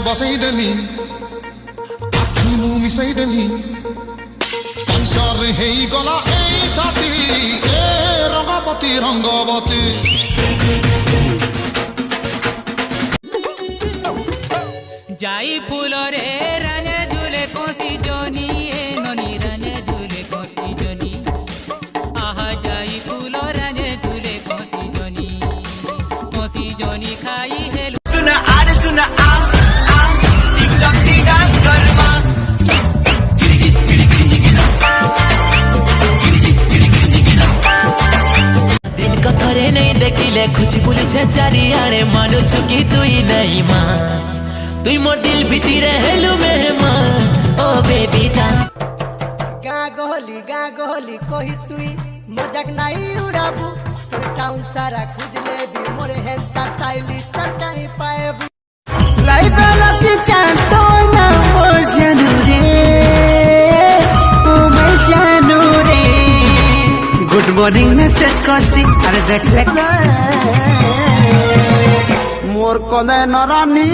বসাই দেলি আখি মু মিশাই দেলি পঞ্চর হেই গলা এই ছাতি এ রঙ্গবতী রঙ্গবতী যাই ফুলরে রানে ঝুলে কষি জনি এ ননি রানে ঝুলে কষি জনি আহা যাই ফুল রানে ঝুলে কষি জনি খাই হেলু सुना आर सुना आ टिकटॉक की डांस करवा दिन को थरे नहीं देखिले खुची बुली चारी आड़े मानो चुकी तुई नहीं मां तुई मोर दिल भीतरे हेलु मेहमान ओ बेबी जान गाँ गहली कही तुई मजाक नहीं उड़ाबू टाउन सारा खुजले भी मोरे हेता स्टाइलिश कहीं पाएबू लाइफ लकी चाहतो ना मोर जानू रे ओ मैं जानू रे गुड मॉर्निंग मैसेज करसी अरे देख ले मोर कदे नरानी